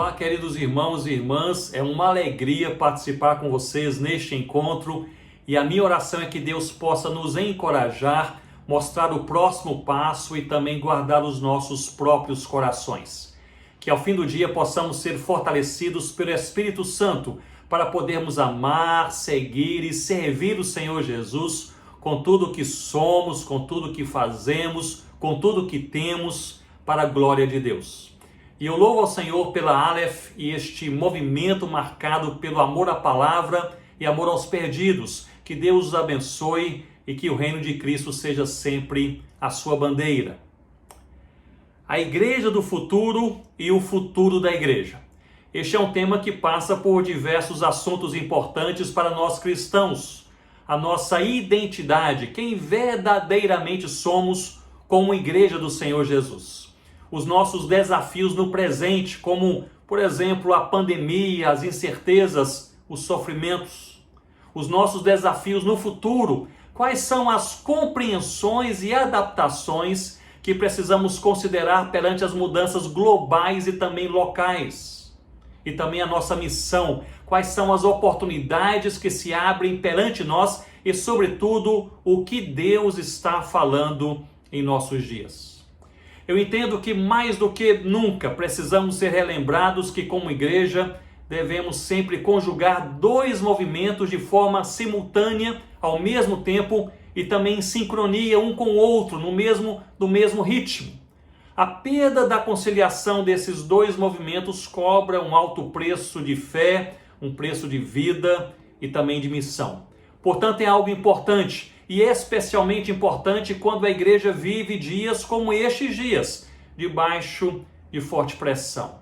Olá, queridos irmãos e irmãs, é uma alegria participar com vocês neste encontro e a minha oração é que Deus possa nos encorajar, mostrar o próximo passo e também guardar os nossos próprios corações. Que ao fim do dia possamos ser fortalecidos pelo Espírito Santo para podermos amar, seguir e servir o Senhor Jesus com tudo que somos, com tudo que fazemos, com tudo que temos para a glória de Deus. E eu louvo ao Senhor pela Aleph e este movimento marcado pelo amor à palavra e amor aos perdidos. Que Deus os abençoe e que o reino de Cristo seja sempre a sua bandeira. A igreja do futuro e o futuro da igreja. Este é um tema que passa por diversos assuntos importantes para nós cristãos. A nossa identidade, quem verdadeiramente somos como igreja do Senhor Jesus. Os nossos desafios no presente, como, por exemplo, a pandemia, as incertezas, os sofrimentos. Os nossos desafios no futuro, quais são as compreensões e adaptações que precisamos considerar perante as mudanças globais e também locais. E também a nossa missão, quais são as oportunidades que se abrem perante nós e, sobretudo, o que Deus está falando em nossos dias. Eu entendo que mais do que nunca precisamos ser relembrados que, como igreja, devemos sempre conjugar dois movimentos de forma simultânea, ao mesmo tempo, e também em sincronia um com o outro, no mesmo ritmo. A perda da conciliação desses dois movimentos cobra um alto preço de fé, um preço de vida e também de missão. Portanto, é algo importante. E especialmente importante quando a igreja vive dias como estes dias, debaixo de forte pressão.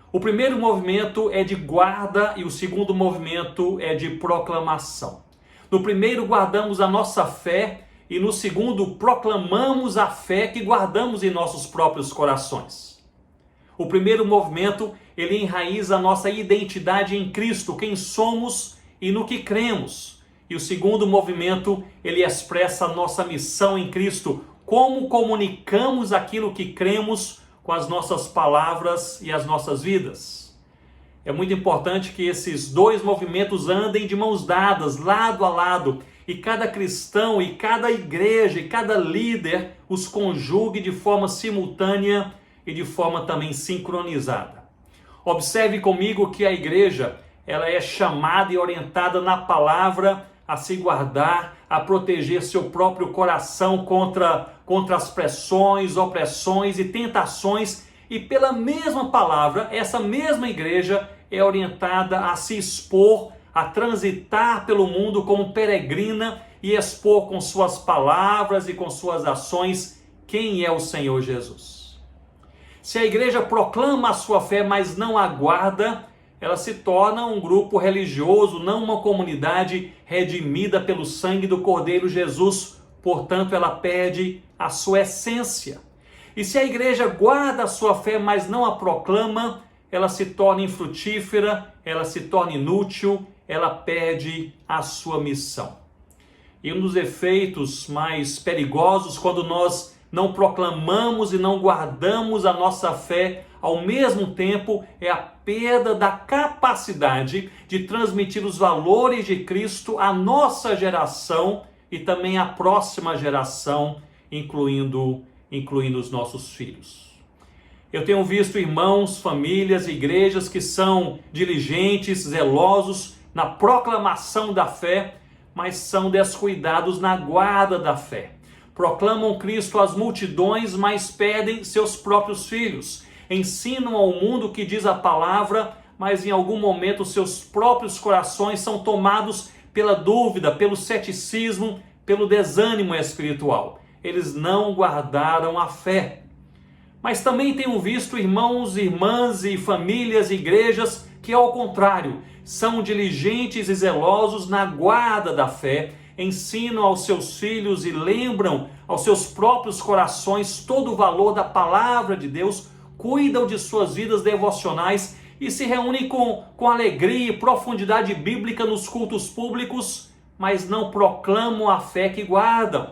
O primeiro movimento é de guarda e o segundo movimento é de proclamação. No primeiro guardamos a nossa fé e no segundo proclamamos a fé que guardamos em nossos próprios corações. O primeiro movimento, ele enraiza a nossa identidade em Cristo, quem somos e no que cremos. E o segundo movimento, ele expressa a nossa missão em Cristo, como comunicamos aquilo que cremos com as nossas palavras e as nossas vidas. É muito importante que esses dois movimentos andem de mãos dadas, lado a lado, e cada cristão, e cada igreja, e cada líder os conjugue de forma simultânea e de forma também sincronizada. Observe comigo que a igreja, ela é chamada e orientada na palavra a se guardar, a proteger seu próprio coração contra as pressões, opressões e tentações. E pela mesma palavra, essa mesma igreja é orientada a se expor, a transitar pelo mundo como peregrina e expor com suas palavras e com suas ações quem é o Senhor Jesus. Se a igreja proclama a sua fé, mas não aguarda, ela se torna um grupo religioso, não uma comunidade redimida pelo sangue do Cordeiro Jesus. Portanto, ela perde a sua essência. E se a igreja guarda a sua fé, mas não a proclama, ela se torna infrutífera, ela se torna inútil, ela perde a sua missão. E um dos efeitos mais perigosos quando nós não proclamamos e não guardamos a nossa fé ao mesmo tempo é a perda da capacidade de transmitir os valores de Cristo à nossa geração e também à próxima geração, incluindo os nossos filhos. Eu tenho visto irmãos, famílias, igrejas que são diligentes, zelosos na proclamação da fé, mas são descuidados na guarda da fé. Proclamam Cristo às multidões, mas perdem seus próprios filhos. Ensinam ao mundo o que diz a palavra, mas em algum momento seus próprios corações são tomados pela dúvida, pelo ceticismo, pelo desânimo espiritual. Eles não guardaram a fé. Mas também tenho visto irmãos, irmãs e famílias, igrejas que, ao contrário, são diligentes e zelosos na guarda da fé, ensinam aos seus filhos e lembram aos seus próprios corações todo o valor da palavra de Deus, cuidam de suas vidas devocionais e se reúnem com alegria e profundidade bíblica nos cultos públicos, mas não proclamam a fé que guardam.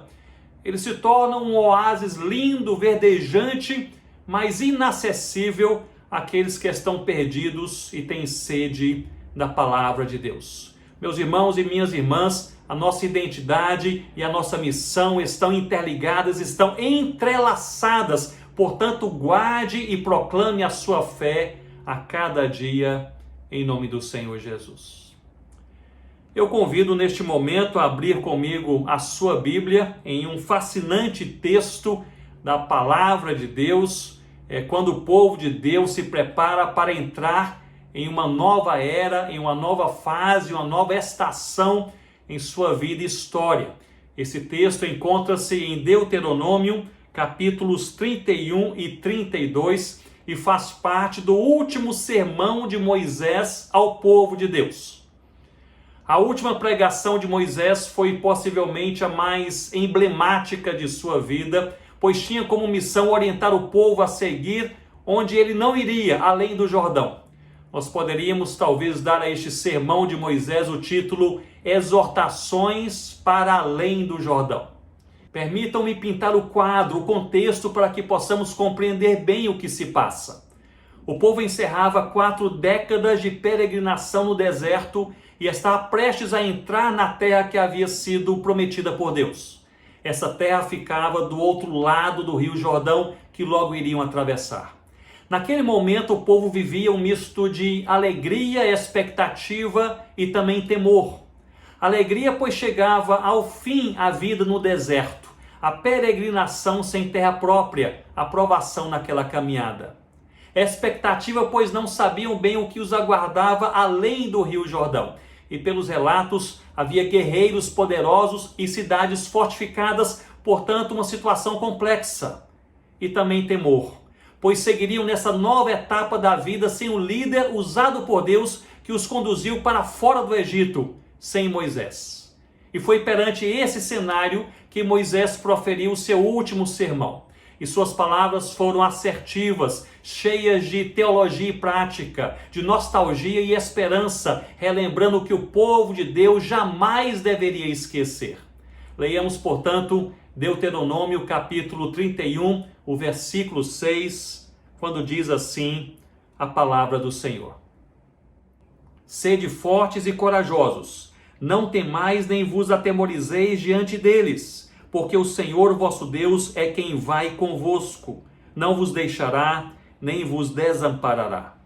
Eles se tornam um oásis lindo, verdejante, mas inacessível aqueles que estão perdidos e têm sede da palavra de Deus. Meus irmãos e minhas irmãs, a nossa identidade e a nossa missão estão interligadas, estão entrelaçadas. Portanto, guarde e proclame a sua fé a cada dia, em nome do Senhor Jesus. Eu convido neste momento a abrir comigo a sua Bíblia em um fascinante texto da palavra de Deus, quando o povo de Deus se prepara para entrar em uma nova era, em uma nova fase, uma nova estação em sua vida e história. Esse texto encontra-se em Deuteronômio, capítulos 31 e 32, e faz parte do último sermão de Moisés ao povo de Deus. A última pregação de Moisés foi possivelmente a mais emblemática de sua vida, pois tinha como missão orientar o povo a seguir onde ele não iria, além do Jordão. Nós poderíamos talvez dar a este sermão de Moisés o título Exortações para além do Jordão. Permitam-me pintar o quadro, o contexto, para que possamos compreender bem o que se passa. O povo encerrava 4 décadas de peregrinação no deserto e estava prestes a entrar na terra que havia sido prometida por Deus. Essa terra ficava do outro lado do rio Jordão, que logo iriam atravessar. Naquele momento, o povo vivia um misto de alegria, expectativa e também temor. Alegria, pois chegava ao fim a vida no deserto, a peregrinação sem terra própria, a provação naquela caminhada. Expectativa, pois não sabiam bem o que os aguardava além do rio Jordão. E pelos relatos, havia guerreiros poderosos e cidades fortificadas, portanto uma situação complexa. E também temor, pois seguiriam nessa nova etapa da vida sem o líder usado por Deus que os conduziu para fora do Egito, sem Moisés. E foi perante esse cenário que Moisés proferiu o seu último sermão. E suas palavras foram assertivas, cheias de teologia e prática, de nostalgia e esperança, relembrando que o povo de Deus jamais deveria esquecer. Leiamos, portanto, Deuteronômio capítulo 31, o versículo 6, quando diz assim a palavra do Senhor. Sede fortes e corajosos, não temais nem vos atemorizeis diante deles, porque o Senhor vosso Deus é quem vai convosco, não vos deixará, nem vos desamparará.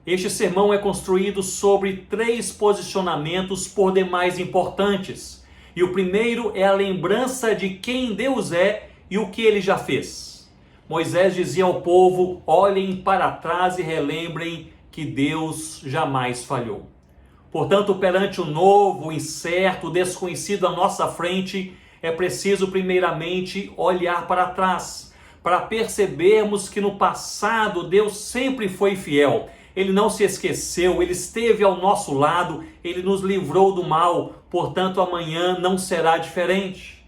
Este sermão é construído sobre 3 posicionamentos por demais importantes. E o primeiro é a lembrança de quem Deus é e o que ele já fez. Moisés dizia ao povo: olhem para trás e relembrem que Deus jamais falhou. Portanto, perante o novo, o incerto, o desconhecido à nossa frente, é preciso primeiramente olhar para trás, para percebermos que no passado Deus sempre foi fiel. Ele não se esqueceu, Ele esteve ao nosso lado, Ele nos livrou do mal, portanto amanhã não será diferente.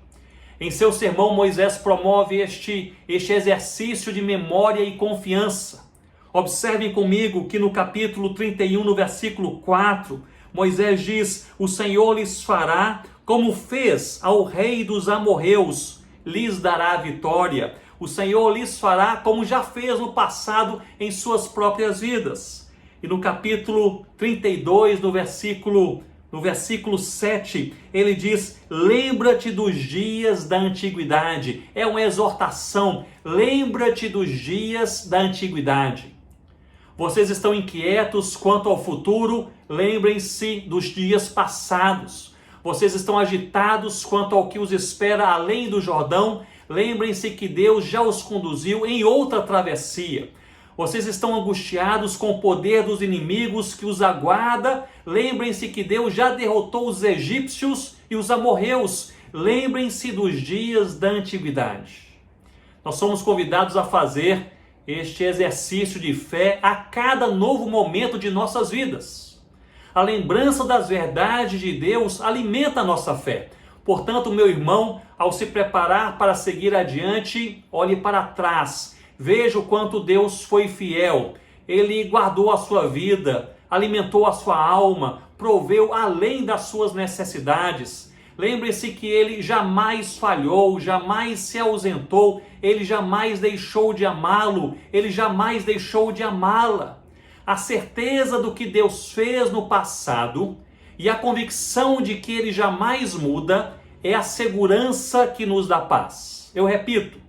Em seu sermão, Moisés promove este exercício de memória e confiança. Observem comigo que no capítulo 31, no versículo 4, Moisés diz: o Senhor lhes fará como fez ao rei dos amorreus, lhes dará a vitória. O Senhor lhes fará como já fez no passado em suas próprias vidas. E no capítulo 32, no versículo 7, ele diz: lembra-te dos dias da antiguidade. É uma exortação. Lembra-te dos dias da antiguidade. Vocês estão inquietos quanto ao futuro? Lembrem-se dos dias passados. Vocês estão agitados quanto ao que os espera além do Jordão? Lembrem-se que Deus já os conduziu em outra travessia. Vocês estão angustiados com o poder dos inimigos que os aguarda? Lembrem-se que Deus já derrotou os egípcios e os amorreus. Lembrem-se dos dias da antiguidade. Nós somos convidados a fazer este exercício de fé a cada novo momento de nossas vidas. A lembrança das verdades de Deus alimenta a nossa fé. Portanto, meu irmão, ao se preparar para seguir adiante, olhe para trás. Veja o quanto Deus foi fiel. Ele guardou a sua vida, alimentou a sua alma, proveu além das suas necessidades. Lembre-se que ele jamais falhou, jamais se ausentou, ele jamais deixou de amá-lo, ele jamais deixou de amá-la. A certeza do que Deus fez no passado e a convicção de que ele jamais muda é a segurança que nos dá paz. Eu repito,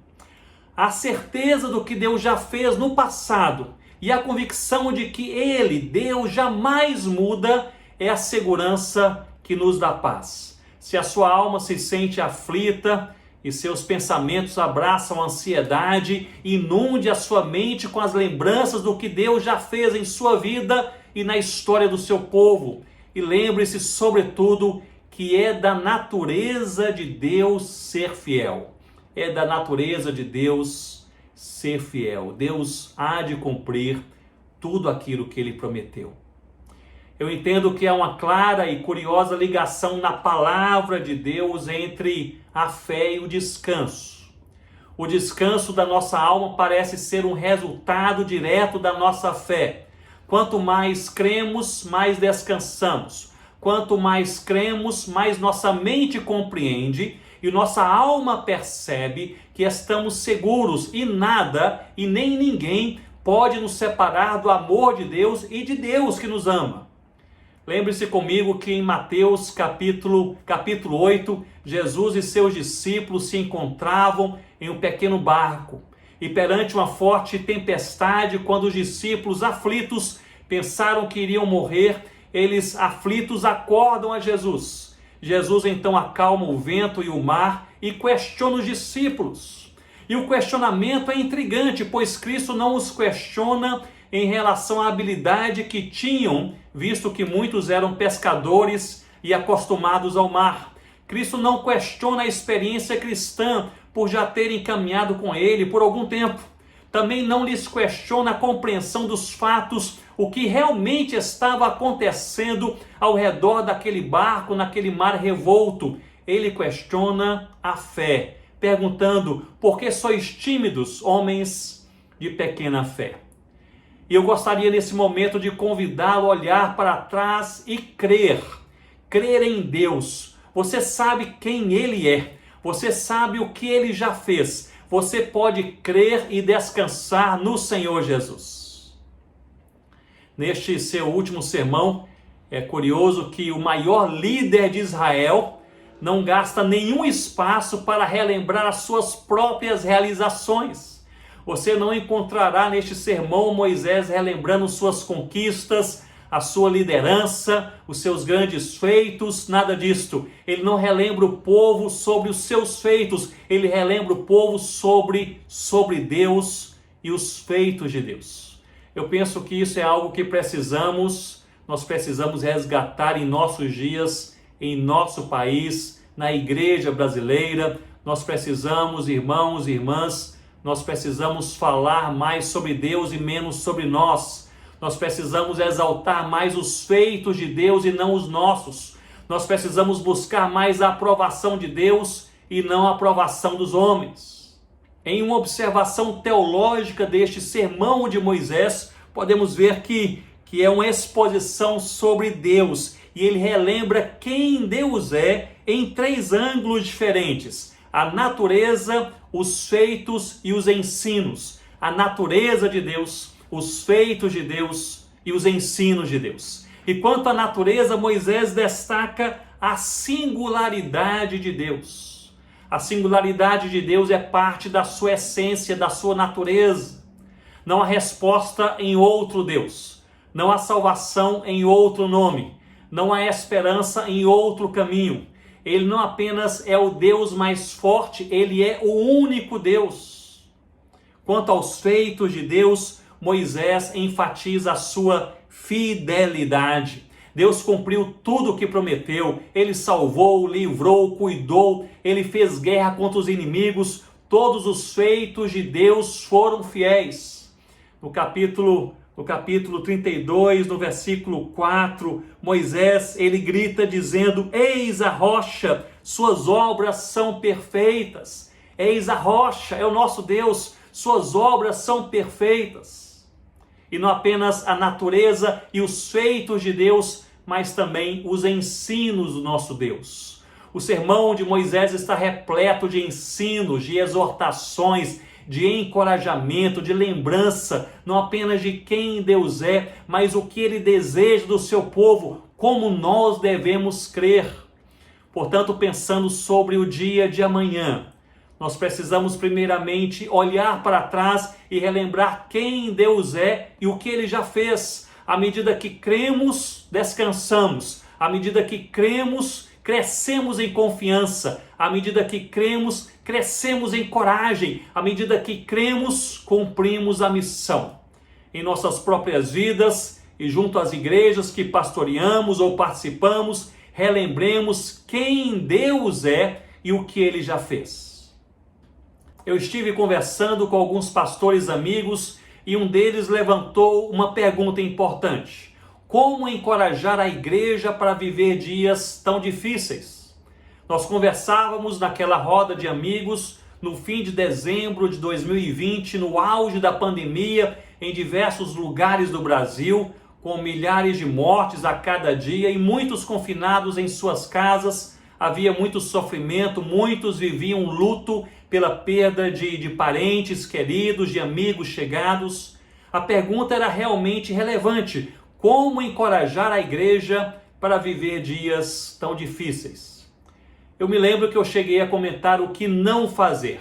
a certeza do que Deus já fez no passado e a convicção de que ele, Deus, jamais muda é a segurança que nos dá paz. Se a sua alma se sente aflita e seus pensamentos abraçam a ansiedade, inunde a sua mente com as lembranças do que Deus já fez em sua vida e na história do seu povo. E lembre-se, sobretudo, que é da natureza de Deus ser fiel. É da natureza de Deus ser fiel. Deus há de cumprir tudo aquilo que ele prometeu. Eu entendo que há uma clara e curiosa ligação na palavra de Deus entre a fé e o descanso. O descanso da nossa alma parece ser um resultado direto da nossa fé. Quanto mais cremos, mais descansamos. Quanto mais cremos, mais nossa mente compreende e nossa alma percebe que estamos seguros e nada e nem ninguém pode nos separar do amor de Deus e de Deus que nos ama. Lembre-se comigo que em Mateus capítulo 8, Jesus e seus discípulos se encontravam em um pequeno barco. E perante uma forte tempestade, quando os discípulos aflitos pensaram que iriam morrer, eles aflitos acordam a Jesus. Jesus então acalma o vento e o mar e questiona os discípulos. E o questionamento é intrigante, pois Cristo não os questiona em relação à habilidade que tinham, visto que muitos eram pescadores e acostumados ao mar. Cristo não questiona a experiência cristã por já terem caminhado com ele por algum tempo. Também não lhes questiona a compreensão dos fatos, o que realmente estava acontecendo ao redor daquele barco, naquele mar revolto. Ele questiona a fé, perguntando: por que sois tímidos, homens de pequena fé? E eu gostaria nesse momento de convidá-lo a olhar para trás e crer em Deus. Você sabe quem Ele é, você sabe o que Ele já fez. Você pode crer e descansar no Senhor Jesus. Neste seu último sermão, é curioso que o maior líder de Israel não gasta nenhum espaço para relembrar as suas próprias realizações. Você não encontrará neste sermão Moisés relembrando suas conquistas, a sua liderança, os seus grandes feitos, nada disto. Ele não relembra o povo sobre os seus feitos, ele relembra o povo sobre Deus e os feitos de Deus. Eu penso que isso é algo que nós precisamos resgatar em nossos dias, em nosso país, na igreja brasileira. Nós precisamos, irmãos e irmãs, nós precisamos falar mais sobre Deus e menos sobre nós. Nós precisamos exaltar mais os feitos de Deus e não os nossos. Nós precisamos buscar mais a aprovação de Deus e não a aprovação dos homens. Em uma observação teológica deste sermão de Moisés, podemos ver que é uma exposição sobre Deus. E ele relembra quem Deus é em 3 ângulos diferentes: a natureza, os feitos e os ensinos. A natureza de Deus, os feitos de Deus e os ensinos de Deus. E quanto à natureza, Moisés destaca a singularidade de Deus. A singularidade de Deus é parte da sua essência, da sua natureza. Não há resposta em outro Deus. Não há salvação em outro nome. Não há esperança em outro caminho. Ele não apenas é o Deus mais forte, ele é o único Deus. Quanto aos feitos de Deus, Moisés enfatiza a sua fidelidade. Deus cumpriu tudo o que prometeu. Ele salvou, livrou, cuidou. Ele fez guerra contra os inimigos. Todos os feitos de Deus foram fiéis. No capítulo 32, no versículo 4, Moisés, ele grita dizendo: eis a rocha, suas obras são perfeitas. Eis a rocha, é o nosso Deus, suas obras são perfeitas. E não apenas a natureza e os feitos de Deus, mas também os ensinos do nosso Deus. O sermão de Moisés está repleto de ensinos, de exortações, de encorajamento, de lembrança, não apenas de quem Deus é, mas o que Ele deseja do seu povo, como nós devemos crer. Portanto, pensando sobre o dia de amanhã, nós precisamos primeiramente olhar para trás e relembrar quem Deus é e o que Ele já fez. À medida que cremos, descansamos. À medida que cremos, crescemos em confiança. À medida que cremos, crescemos em coragem. À medida que cremos, cumprimos a missão. Em nossas próprias vidas e junto às igrejas que pastoreamos ou participamos, relembremos quem Deus é e o que Ele já fez. Eu estive conversando com alguns pastores amigos e um deles levantou uma pergunta importante. Como encorajar a igreja para viver dias tão difíceis? Nós conversávamos naquela roda de amigos no fim de dezembro de 2020, no auge da pandemia, em diversos lugares do Brasil, com milhares de mortes a cada dia e muitos confinados em suas casas. Havia muito sofrimento, muitos viviam luto pela perda de parentes queridos, de amigos chegados. A pergunta era realmente relevante. Como encorajar a igreja para viver dias tão difíceis? Eu me lembro que eu cheguei a comentar o que não fazer.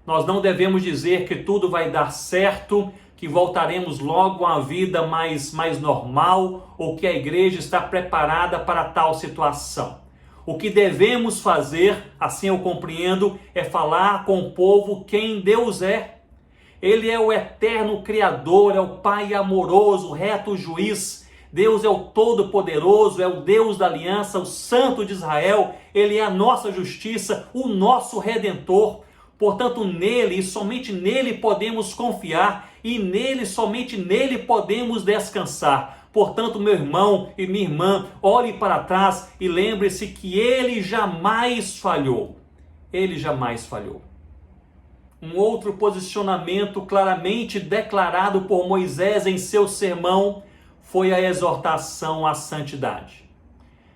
Nós não devemos dizer que tudo vai dar certo, que voltaremos logo a uma vida mais normal ou que a igreja está preparada para tal situação. O que devemos fazer, assim eu compreendo, é falar com o povo quem Deus é. Ele é o eterno Criador, é o Pai amoroso, reto juiz. Deus é o Todo-Poderoso, é o Deus da aliança, o Santo de Israel. Ele é a nossa justiça, o nosso Redentor. Portanto, nele e somente nele podemos confiar e nele, somente nele podemos descansar. Portanto, meu irmão e minha irmã, olhe para trás e lembre-se que Ele jamais falhou. Ele jamais falhou. Um outro posicionamento claramente declarado por Moisés em seu sermão foi a exortação à santidade.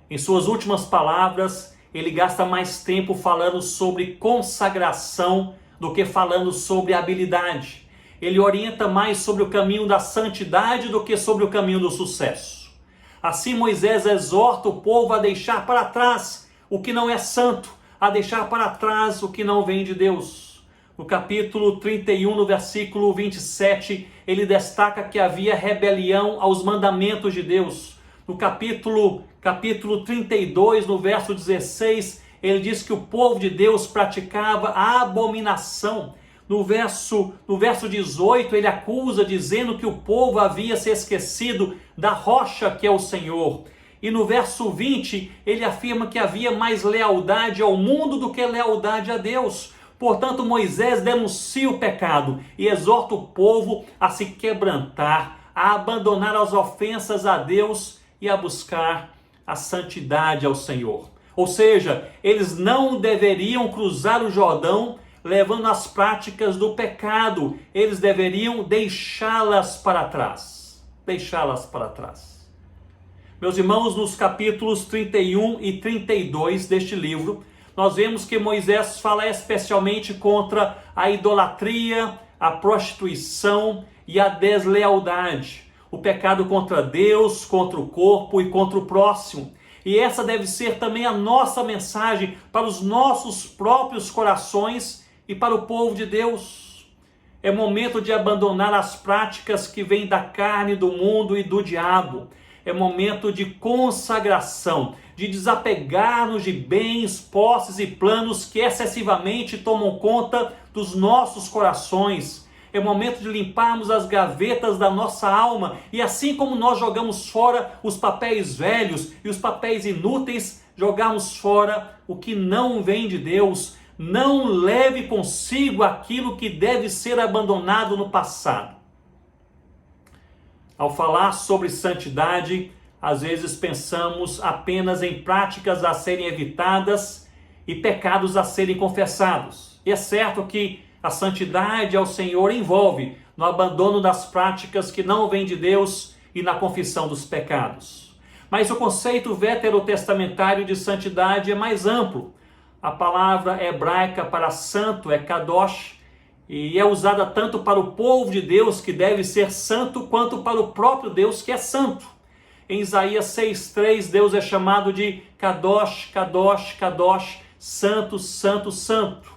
Em suas últimas palavras, ele gasta mais tempo falando sobre consagração do que falando sobre habilidade. Ele orienta mais sobre o caminho da santidade do que sobre o caminho do sucesso. Assim, Moisés exorta o povo a deixar para trás o que não é santo, a deixar para trás o que não vem de Deus. No capítulo 31, no versículo 27, ele destaca que havia rebelião aos mandamentos de Deus. No capítulo 32, no verso 16, ele diz que o povo de Deus praticava a abominação. No verso 18, ele acusa, dizendo que o povo havia se esquecido da rocha que é o Senhor. E no verso 20, ele afirma que havia mais lealdade ao mundo do que lealdade a Deus. Portanto, Moisés denuncia o pecado e exorta o povo a se quebrantar, a abandonar as ofensas a Deus e a buscar a santidade ao Senhor. Ou seja, eles não deveriam cruzar o Jordão levando as práticas do pecado. Eles deveriam deixá-las para trás. Deixá-las para trás. Meus irmãos, nos capítulos 31 e 32 deste livro, nós vemos que Moisés fala especialmente contra a idolatria, a prostituição e a deslealdade. O pecado contra Deus, contra o corpo e contra o próximo. E essa deve ser também a nossa mensagem para os nossos próprios corações e para o povo de Deus. É momento de abandonar as práticas que vêm da carne, do mundo e do diabo. É momento de consagração, de desapegar-nos de bens, posses e planos que excessivamente tomam conta dos nossos corações. É momento de limparmos as gavetas da nossa alma e assim como nós jogamos fora os papéis velhos e os papéis inúteis, jogarmos fora o que não vem de Deus. Não leve consigo aquilo que deve ser abandonado no passado. Ao falar sobre santidade, às vezes pensamos apenas em práticas a serem evitadas e pecados a serem confessados. E é certo que a santidade ao Senhor envolve no abandono das práticas que não vêm de Deus e na confissão dos pecados. Mas o conceito veterotestamentário de santidade é mais amplo. A palavra hebraica para santo é kadosh, e é usada tanto para o povo de Deus, que deve ser santo, quanto para o próprio Deus, que é santo. Em Isaías 6,3, Deus é chamado de kadosh, kadosh, kadosh, santo, santo, santo.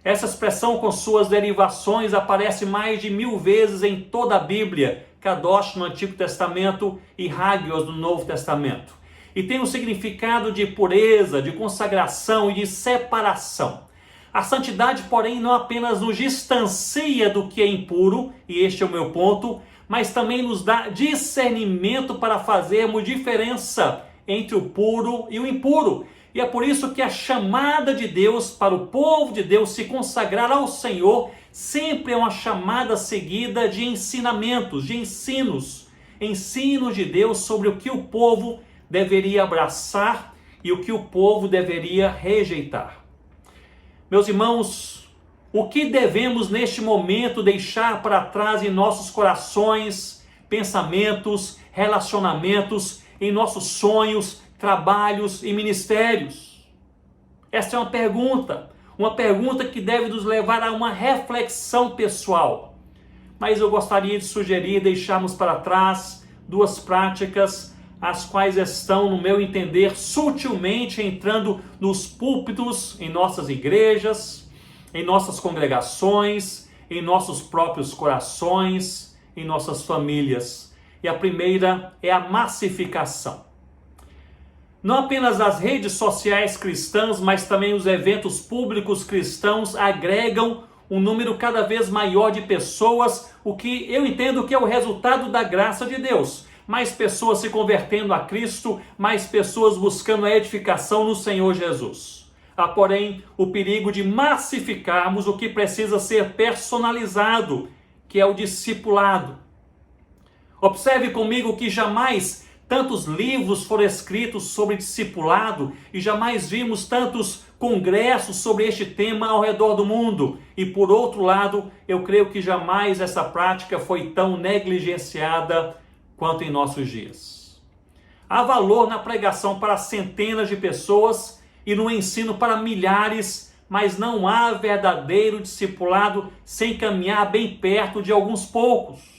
Essa expressão, com suas derivações, aparece mais de 1000 vezes em toda a Bíblia, kadosh no Antigo Testamento e hagios no Novo Testamento. E tem um significado de pureza, de consagração e de separação. A santidade, porém, não apenas nos distancia do que é impuro, e este é o meu ponto, mas também nos dá discernimento para fazermos diferença entre o puro e o impuro. E é por isso que a chamada de Deus para o povo de Deus se consagrar ao Senhor sempre é uma chamada seguida de ensinamentos, de ensinos de Deus sobre o que o povo deveria abraçar e o que o povo deveria rejeitar. Meus irmãos, o que devemos neste momento deixar para trás em nossos corações, pensamentos, relacionamentos, em nossos sonhos, trabalhos e ministérios? Esta é uma pergunta que deve nos levar a uma reflexão pessoal. Mas eu gostaria de sugerir deixarmos para trás duas práticas, as quais estão, no meu entender, sutilmente entrando nos púlpitos, em nossas igrejas, em nossas congregações, em nossos próprios corações, em nossas famílias. E a primeira é a massificação. Não apenas as redes sociais cristãs, mas também os eventos públicos cristãos agregam um número cada vez maior de pessoas, o que eu entendo que é o resultado da graça de Deus. Mais pessoas se convertendo a Cristo, mais pessoas buscando a edificação no Senhor Jesus. Há, porém, o perigo de massificarmos o que precisa ser personalizado, que é o discipulado. Observe comigo que jamais tantos livros foram escritos sobre discipulado e jamais vimos tantos congressos sobre este tema ao redor do mundo. E por outro lado, eu creio que jamais essa prática foi tão negligenciada quanto em nossos dias. Há valor na pregação para centenas de pessoas e no ensino para milhares, mas não há verdadeiro discipulado sem caminhar bem perto de alguns poucos.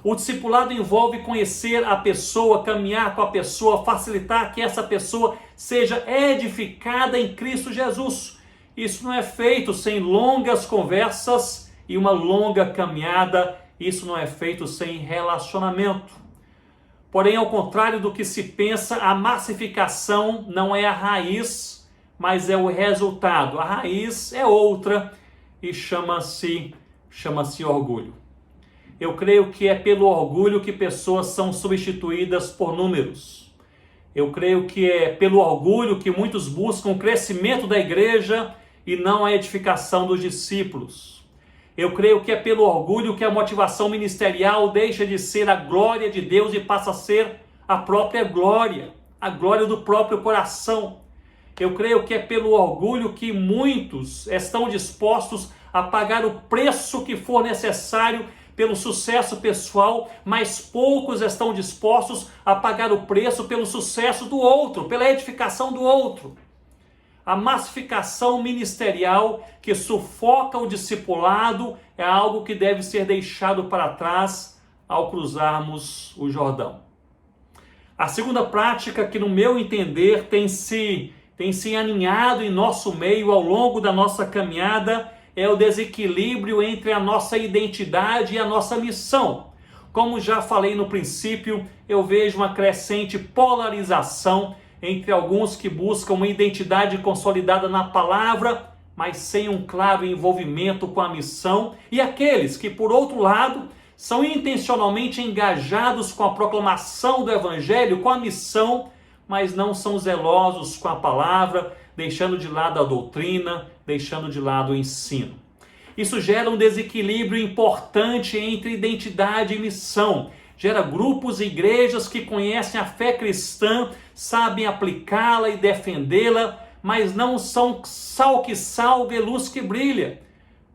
O discipulado envolve conhecer a pessoa, caminhar com a pessoa, facilitar que essa pessoa seja edificada em Cristo Jesus. Isso não é feito sem longas conversas e uma longa caminhada. Isso não é feito sem relacionamento. Porém, ao contrário do que se pensa, a massificação não é a raiz, mas é o resultado. A raiz é outra e chama-se orgulho. Eu creio que é pelo orgulho que pessoas são substituídas por números. Eu creio que é pelo orgulho que muitos buscam o crescimento da igreja e não a edificação dos discípulos. Eu creio que é pelo orgulho que a motivação ministerial deixa de ser a glória de Deus e passa a ser a própria glória, a glória do próprio coração. Eu creio que é pelo orgulho que muitos estão dispostos a pagar o preço que for necessário pelo sucesso pessoal, mas poucos estão dispostos a pagar o preço pelo sucesso do outro, pela edificação do outro. A massificação ministerial que sufoca o discipulado é algo que deve ser deixado para trás ao cruzarmos o Jordão. A segunda prática que, no meu entender, tem se aninhado em nosso meio ao longo da nossa caminhada é o desequilíbrio entre a nossa identidade e a nossa missão. Como já falei no princípio, eu vejo uma crescente polarização entre alguns que buscam uma identidade consolidada na palavra, mas sem um claro envolvimento com a missão, e aqueles que, por outro lado, são intencionalmente engajados com a proclamação do Evangelho, com a missão, mas não são zelosos com a palavra, deixando de lado a doutrina, deixando de lado o ensino. Isso gera um desequilíbrio importante entre identidade e missão. Gera grupos e igrejas que conhecem a fé cristã, sabem aplicá-la e defendê-la, mas não são sal que salga e luz que brilha,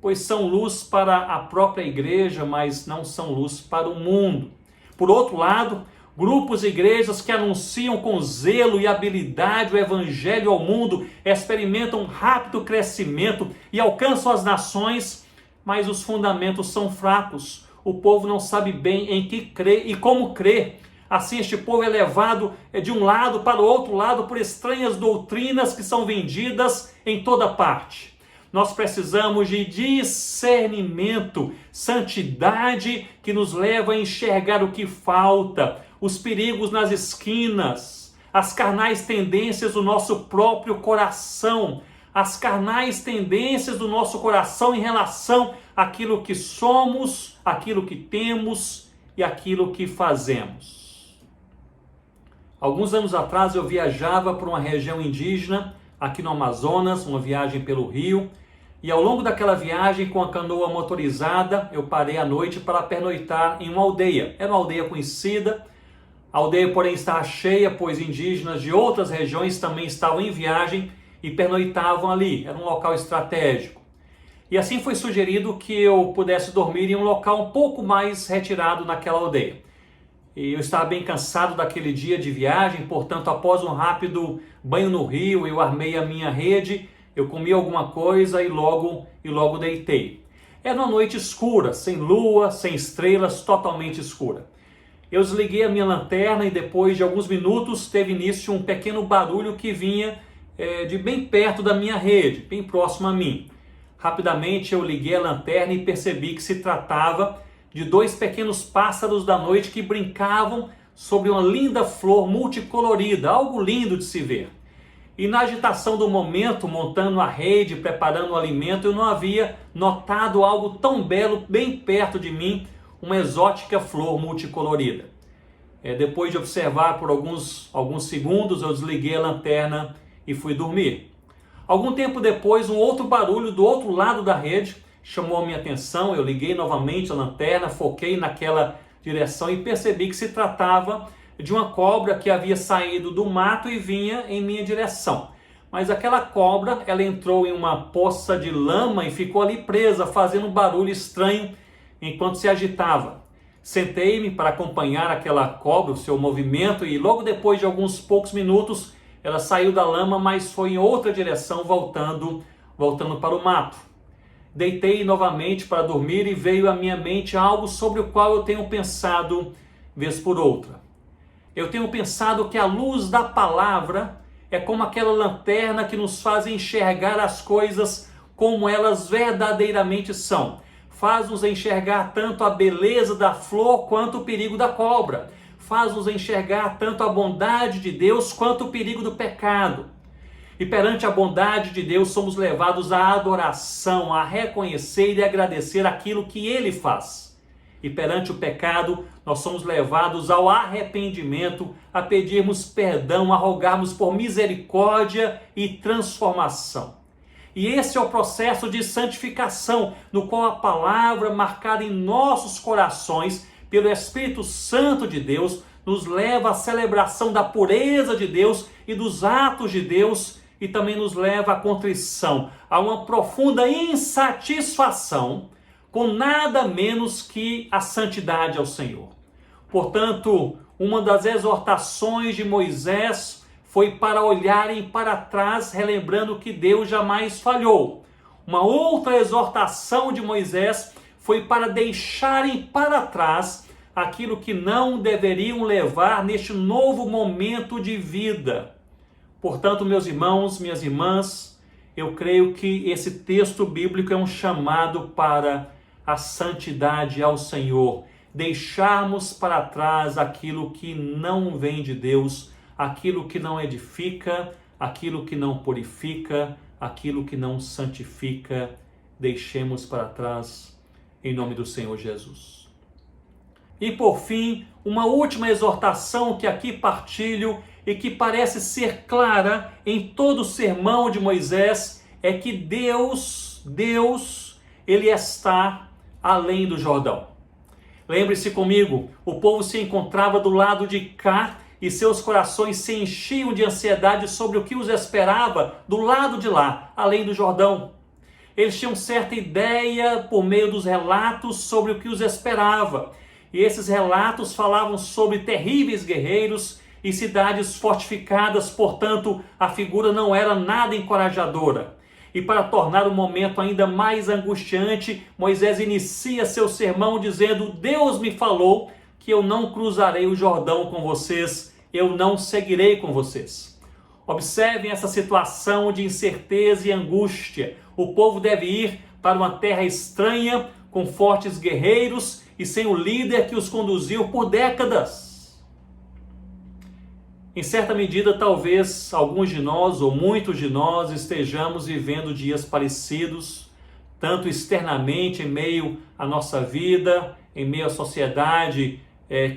pois são luz para a própria igreja, mas não são luz para o mundo. Por outro lado, Grupos e igrejas que anunciam com zelo e habilidade o evangelho ao mundo, experimentam um rápido crescimento e alcançam as nações, mas os fundamentos são fracos. O povo não sabe bem em que crer e como crer. Assim, este povo é levado de um lado para o outro lado por estranhas doutrinas que são vendidas em toda parte. Nós precisamos de discernimento, santidade que nos leva a enxergar o que falta, os perigos nas esquinas, as carnais tendências do nosso próprio coração, as carnais tendências do nosso coração em relação àquilo que somos, aquilo que temos e aquilo que fazemos. Alguns anos atrás eu viajava por uma região indígena aqui no Amazonas, uma viagem pelo rio, e ao longo daquela viagem com a canoa motorizada, eu parei à noite para pernoitar em uma aldeia. Era uma aldeia conhecida, a aldeia porém estava cheia, pois indígenas de outras regiões também estavam em viagem e pernoitavam ali. Era um local estratégico. E assim foi sugerido que eu pudesse dormir em um local um pouco mais retirado naquela aldeia. E eu estava bem cansado daquele dia de viagem, portanto, após um rápido banho no rio, eu armei a minha rede, eu comi alguma coisa e logo deitei. Era uma noite escura, sem lua, sem estrelas, totalmente escura. Eu desliguei a minha lanterna e depois de alguns minutos teve início um pequeno barulho que vinha de bem perto da minha rede, bem próximo a mim. Rapidamente eu liguei a lanterna e percebi que se tratava de dois pequenos pássaros da noite que brincavam sobre uma linda flor multicolorida, algo lindo de se ver. E na agitação do momento, montando a rede, preparando o alimento, eu não havia notado algo tão belo bem perto de mim, uma exótica flor multicolorida. Depois de observar por alguns segundos, eu desliguei a lanterna e fui dormir. Algum tempo depois, um outro barulho do outro lado da rede chamou a minha atenção. Eu liguei novamente a lanterna, foquei naquela direção e percebi que se tratava de uma cobra que havia saído do mato e vinha em minha direção. Mas aquela cobra, ela entrou em uma poça de lama e ficou ali presa, fazendo um barulho estranho enquanto se agitava. Sentei-me para acompanhar aquela cobra, o seu movimento, e logo depois de alguns poucos minutos, ela saiu da lama, mas foi em outra direção, voltando para o mato. Deitei novamente para dormir e veio à minha mente algo sobre o qual eu tenho pensado vez por outra. Eu tenho pensado que a luz da palavra é como aquela lanterna que nos faz enxergar as coisas como elas verdadeiramente são. Faz-nos enxergar tanto a beleza da flor quanto o perigo da cobra. Faz-nos enxergar tanto a bondade de Deus quanto o perigo do pecado. E perante a bondade de Deus somos levados à adoração, a reconhecer e agradecer aquilo que Ele faz. E perante o pecado, nós somos levados ao arrependimento, a pedirmos perdão, a rogarmos por misericórdia e transformação. E esse é o processo de santificação, no qual a palavra marcada em nossos corações pelo Espírito Santo de Deus nos leva à celebração da pureza de Deus e dos atos de Deus, e também nos leva à contrição, a uma profunda insatisfação com nada menos que a santidade ao Senhor. Portanto, uma das exortações de Moisés foi para olharem para trás, relembrando que Deus jamais falhou. Uma outra exortação de Moisés foi para deixarem para trás aquilo que não deveriam levar neste novo momento de vida. Portanto, meus irmãos, minhas irmãs, eu creio que esse texto bíblico é um chamado para a santidade ao Senhor. Deixarmos para trás aquilo que não vem de Deus, aquilo que não edifica, aquilo que não purifica, aquilo que não santifica. Deixemos para trás em nome do Senhor Jesus. E por fim, uma última exortação que aqui partilho e que parece ser clara em todo o sermão de Moisés é que Deus, Ele está além do Jordão. Lembre-se comigo, o povo se encontrava do lado de cá e seus corações se enchiam de ansiedade sobre o que os esperava do lado de lá, além do Jordão. Eles tinham certa ideia por meio dos relatos sobre o que os esperava. E esses relatos falavam sobre terríveis guerreiros e cidades fortificadas, portanto, a figura não era nada encorajadora. E para tornar o momento ainda mais angustiante, Moisés inicia seu sermão dizendo: Deus me falou que eu não cruzarei o Jordão com vocês, eu não seguirei com vocês. Observem essa situação de incerteza e angústia. O povo deve ir para uma terra estranha, com fortes guerreiros e sem o líder que os conduziu por décadas. Em certa medida, talvez alguns de nós, ou muitos de nós, estejamos vivendo dias parecidos, tanto externamente, em meio à nossa vida, em meio à sociedade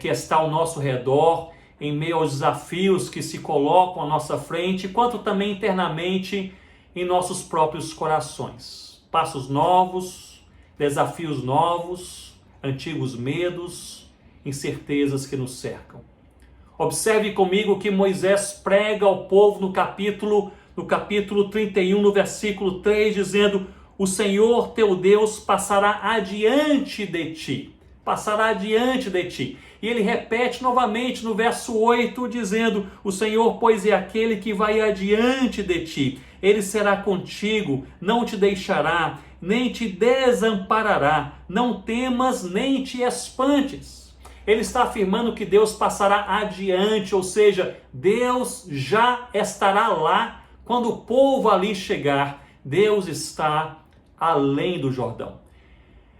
que está ao nosso redor, em meio aos desafios que se colocam à nossa frente, quanto também internamente em nossos próprios corações. Passos novos, desafios novos, antigos medos, incertezas que nos cercam. Observe comigo que Moisés prega ao povo no capítulo 31, no versículo 3, dizendo: o Senhor teu Deus passará adiante de ti. Passará adiante de ti. E ele repete novamente no verso 8, dizendo: o Senhor, pois, é aquele que vai adiante de ti. Ele será contigo, não te deixará, nem te desamparará. Não temas, nem te espantes. Ele está afirmando que Deus passará adiante, ou seja, Deus já estará lá quando o povo ali chegar. Deus está além do Jordão.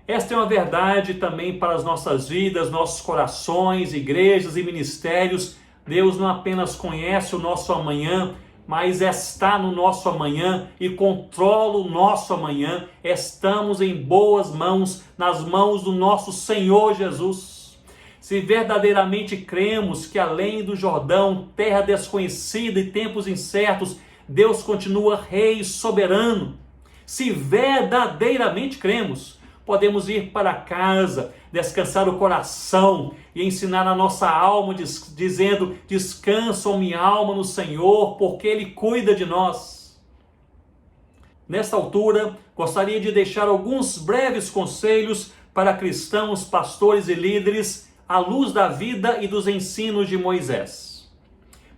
Esta é uma verdade também para as nossas vidas, nossos corações, igrejas e ministérios. Deus não apenas conhece o nosso amanhã, mas está no nosso amanhã e controla o nosso amanhã. Estamos em boas mãos, nas mãos do nosso Senhor Jesus. Se verdadeiramente cremos que além do Jordão, terra desconhecida e tempos incertos, Deus continua Rei soberano. Se verdadeiramente cremos, podemos ir para casa, descansar o coração e ensinar a nossa alma, dizendo: descansa, minha alma, no Senhor, porque Ele cuida de nós. Nesta altura, gostaria de deixar alguns breves conselhos para cristãos, pastores e líderes, à luz da vida e dos ensinos de Moisés.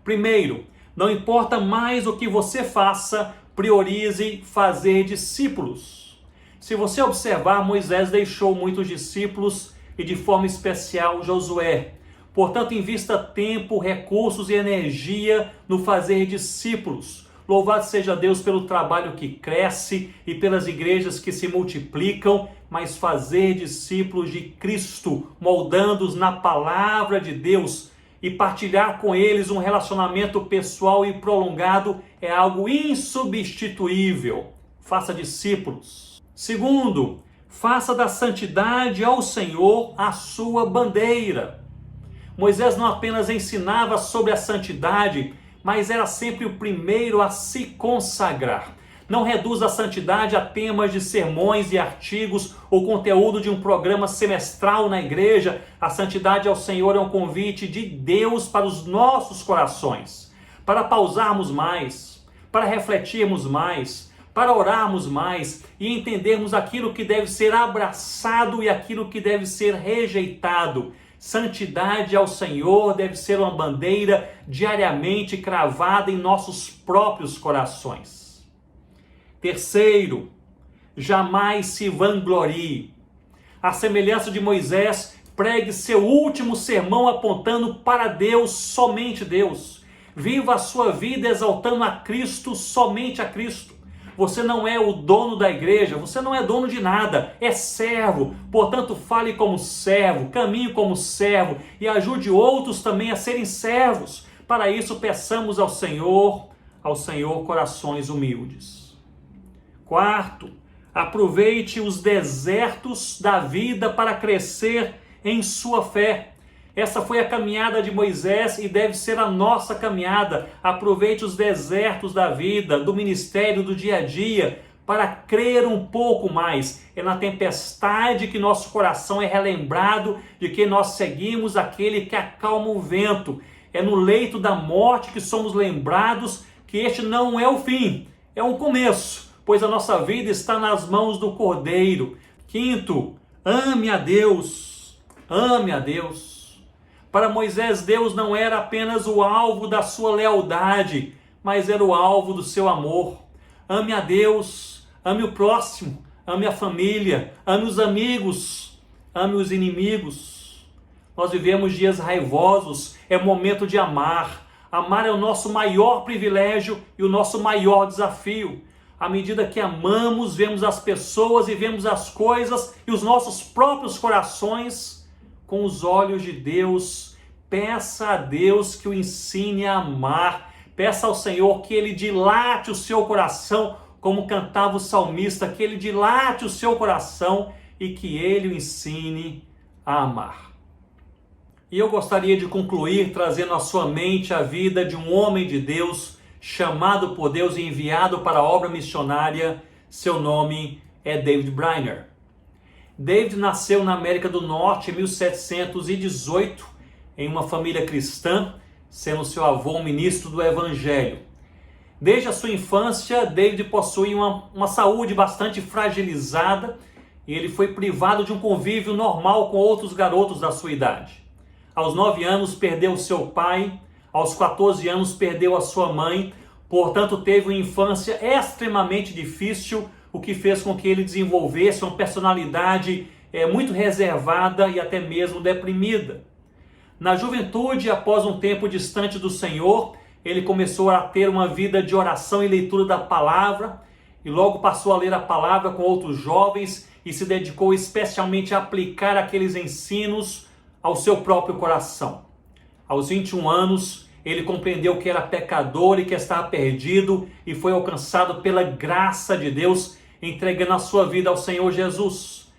Primeiro, não importa mais o que você faça, priorize fazer discípulos. Se você observar, Moisés deixou muitos discípulos e de forma especial Josué. Portanto, invista tempo, recursos e energia no fazer discípulos. Louvado seja Deus pelo trabalho que cresce e pelas igrejas que se multiplicam, mas fazer discípulos de Cristo, moldando-os na palavra de Deus e partilhar com eles um relacionamento pessoal e prolongado é algo insubstituível. Faça discípulos. Segundo, faça da santidade ao Senhor a sua bandeira. Moisés não apenas ensinava sobre a santidade, mas era sempre o primeiro a se consagrar. Não reduza a santidade a temas de sermões e artigos ou conteúdo de um programa semestral na igreja. A santidade ao Senhor é um convite de Deus para os nossos corações, para pausarmos mais, para refletirmos mais, para orarmos mais e entendermos aquilo que deve ser abraçado e aquilo que deve ser rejeitado. Santidade ao Senhor deve ser uma bandeira diariamente cravada em nossos próprios corações. Terceiro, jamais se vanglorie. À semelhança de Moisés, pregue seu último sermão apontando para Deus, somente Deus. Viva a sua vida exaltando a Cristo, somente a Cristo. Você não é o dono da igreja, você não é dono de nada, é servo. Portanto, fale como servo, caminhe como servo e ajude outros também a serem servos. Para isso, peçamos ao Senhor corações humildes. Quarto, aproveite os desertos da vida para crescer em sua fé. Essa foi a caminhada de Moisés e deve ser a nossa caminhada. Aproveite os desertos da vida, do ministério, do dia a dia, para crer um pouco mais. É na tempestade que nosso coração é relembrado de que nós seguimos aquele que acalma o vento. É no leito da morte que somos lembrados que este não é o fim, é um começo, pois a nossa vida está nas mãos do Cordeiro. Quinto, ame a Deus. Ame a Deus. Para Moisés, Deus não era apenas o alvo da sua lealdade, mas era o alvo do seu amor. Ame a Deus, ame o próximo, ame a família, ame os amigos, ame os inimigos. Nós vivemos dias raivosos, é momento de amar. Amar é o nosso maior privilégio e o nosso maior desafio. À medida que amamos, vemos as pessoas e vemos as coisas e os nossos próprios corações com os olhos de Deus. Peça a Deus que o ensine a amar. Peça ao Senhor que Ele dilate o seu coração, como cantava o salmista, que Ele dilate o seu coração e que Ele o ensine a amar. E eu gostaria de concluir trazendo à sua mente a vida de um homem de Deus, chamado por Deus e enviado para a obra missionária. Seu nome é David Brainerd. David nasceu na América do Norte em 1718, em uma família cristã, sendo seu avô um ministro do Evangelho. Desde a sua infância, David possui uma saúde bastante fragilizada e ele foi privado de um convívio normal com outros garotos da sua idade. Aos 9 anos perdeu seu pai, aos 14 anos perdeu a sua mãe, portanto teve uma infância extremamente difícil, o que fez com que ele desenvolvesse uma personalidade muito reservada e até mesmo deprimida. Na juventude, após um tempo distante do Senhor, ele começou a ter uma vida de oração e leitura da palavra, e logo passou a ler a palavra com outros jovens e se dedicou especialmente a aplicar aqueles ensinos ao seu próprio coração. Aos 21 anos, ele compreendeu que era pecador e que estava perdido e foi alcançado pela graça de Deus, entregando a sua vida ao Senhor Jesus.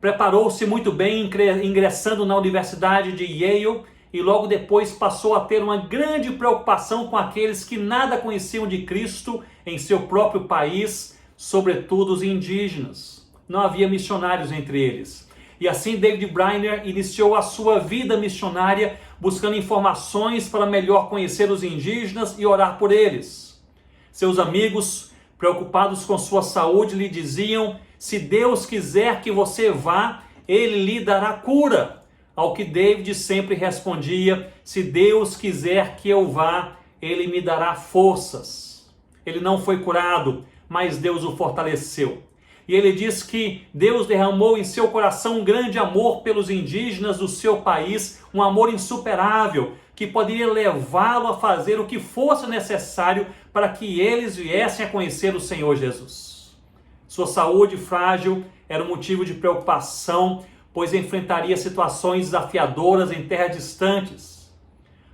Preparou-se muito bem, ingressando na Universidade de Yale, e logo depois passou a ter uma grande preocupação com aqueles que nada conheciam de Cristo em seu próprio país, sobretudo os indígenas. Não havia missionários entre eles. E assim David Brainerd iniciou a sua vida missionária, buscando informações para melhor conhecer os indígenas e orar por eles. Seus amigos, preocupados com sua saúde, lhe diziam: se Deus quiser que você vá, Ele lhe dará cura. Ao que David sempre respondia: se Deus quiser que eu vá, Ele me dará forças. Ele não foi curado, mas Deus o fortaleceu. E ele diz que Deus derramou em seu coração um grande amor pelos indígenas do seu país, um amor insuperável, que poderia levá-lo a fazer o que fosse necessário para que eles viessem a conhecer o Senhor Jesus. Sua saúde frágil era um motivo de preocupação, pois enfrentaria situações desafiadoras em terras distantes.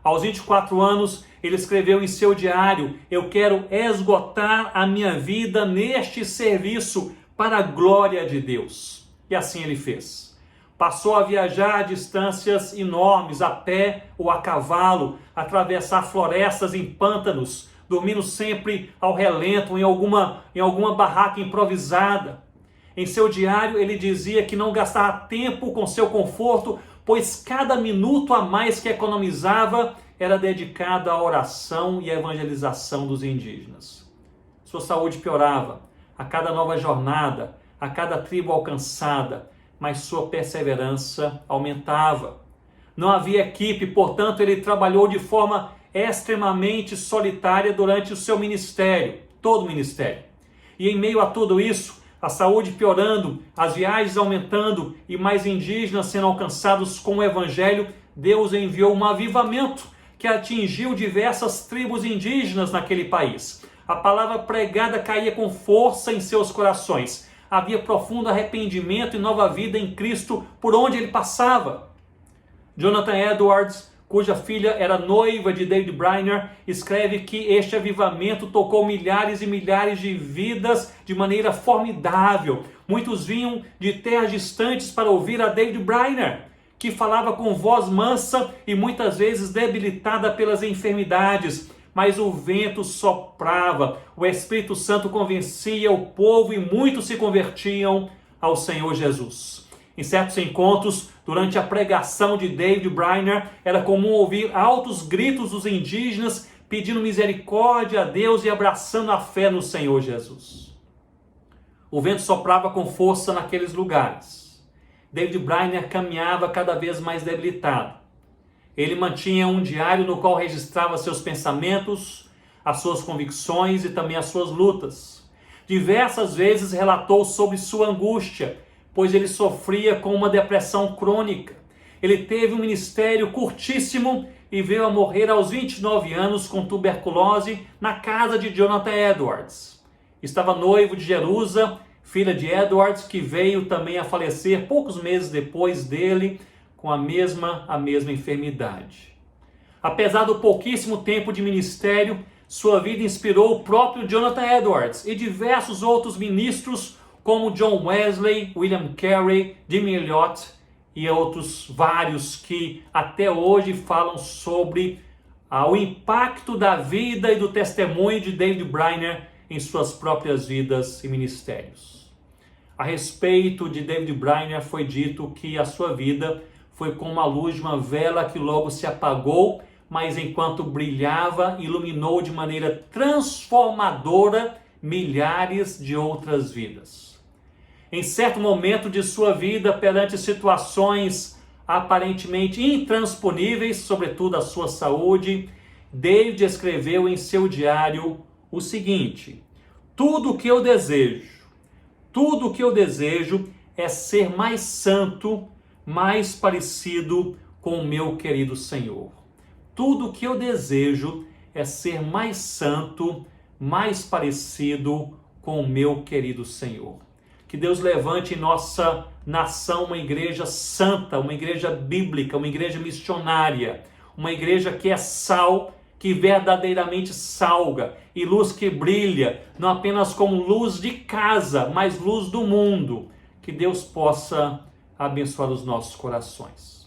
Aos 24 anos, ele escreveu em seu diário: eu quero esgotar a minha vida neste serviço para a glória de Deus. E assim ele fez. Passou a viajar a distâncias enormes, a pé ou a cavalo, atravessar florestas em pântanos, dormindo sempre ao relento em alguma barraca improvisada. Em seu diário ele dizia que não gastava tempo com seu conforto, pois cada minuto a mais que economizava era dedicado à oração e à evangelização dos indígenas. Sua saúde piorava a cada nova jornada, a cada tribo alcançada, mas sua perseverança aumentava. Não havia equipe, portanto ele trabalhou de forma extremamente solitária durante o seu ministério, todo o ministério. E em meio a tudo isso, a saúde piorando, as viagens aumentando e mais indígenas sendo alcançados com o evangelho, Deus enviou um avivamento que atingiu diversas tribos indígenas naquele país. A palavra pregada caía com força em seus corações. Havia profundo arrependimento e nova vida em Cristo por onde ele passava. Jonathan Edwards, cuja filha era noiva de David Brainerd, escreve que este avivamento tocou milhares e milhares de vidas de maneira formidável. Muitos vinham de terras distantes para ouvir a David Brainerd, que falava com voz mansa e muitas vezes debilitada pelas enfermidades. Mas o vento soprava, o Espírito Santo convencia o povo e muitos se convertiam ao Senhor Jesus. Em certos encontros, durante a pregação de David Brainerd, era comum ouvir altos gritos dos indígenas pedindo misericórdia a Deus e abraçando a fé no Senhor Jesus. O vento soprava com força naqueles lugares. David Brainerd caminhava cada vez mais debilitado. Ele mantinha um diário no qual registrava seus pensamentos, as suas convicções e também as suas lutas. Diversas vezes relatou sobre sua angústia, pois ele sofria com uma depressão crônica. Ele teve um ministério curtíssimo e veio a morrer aos 29 anos com tuberculose na casa de Jonathan Edwards. Estava noivo de Jerusa, filha de Edwards, que veio também a falecer poucos meses depois dele com a mesma enfermidade. Apesar do pouquíssimo tempo de ministério, sua vida inspirou o próprio Jonathan Edwards e diversos outros ministros como John Wesley, William Carey, Jim Elliot e outros vários que até hoje falam sobre o impacto da vida e do testemunho de David Brainerd em suas próprias vidas e ministérios. A respeito de David Brainerd foi dito que a sua vida foi como a luz de uma vela que logo se apagou, mas enquanto brilhava, iluminou de maneira transformadora milhares de outras vidas. Em certo momento de sua vida, perante situações aparentemente intransponíveis, sobretudo a sua saúde, David escreveu em seu diário o seguinte: tudo o que eu desejo é ser mais santo, mais parecido com o meu querido Senhor. Tudo o que eu desejo é ser mais santo, mais parecido com o meu querido Senhor. Que Deus levante em nossa nação uma igreja santa, uma igreja bíblica, uma igreja missionária, uma igreja que é sal, que verdadeiramente salga, e luz que brilha, não apenas como luz de casa, mas luz do mundo. Que Deus possa abençoar os nossos corações.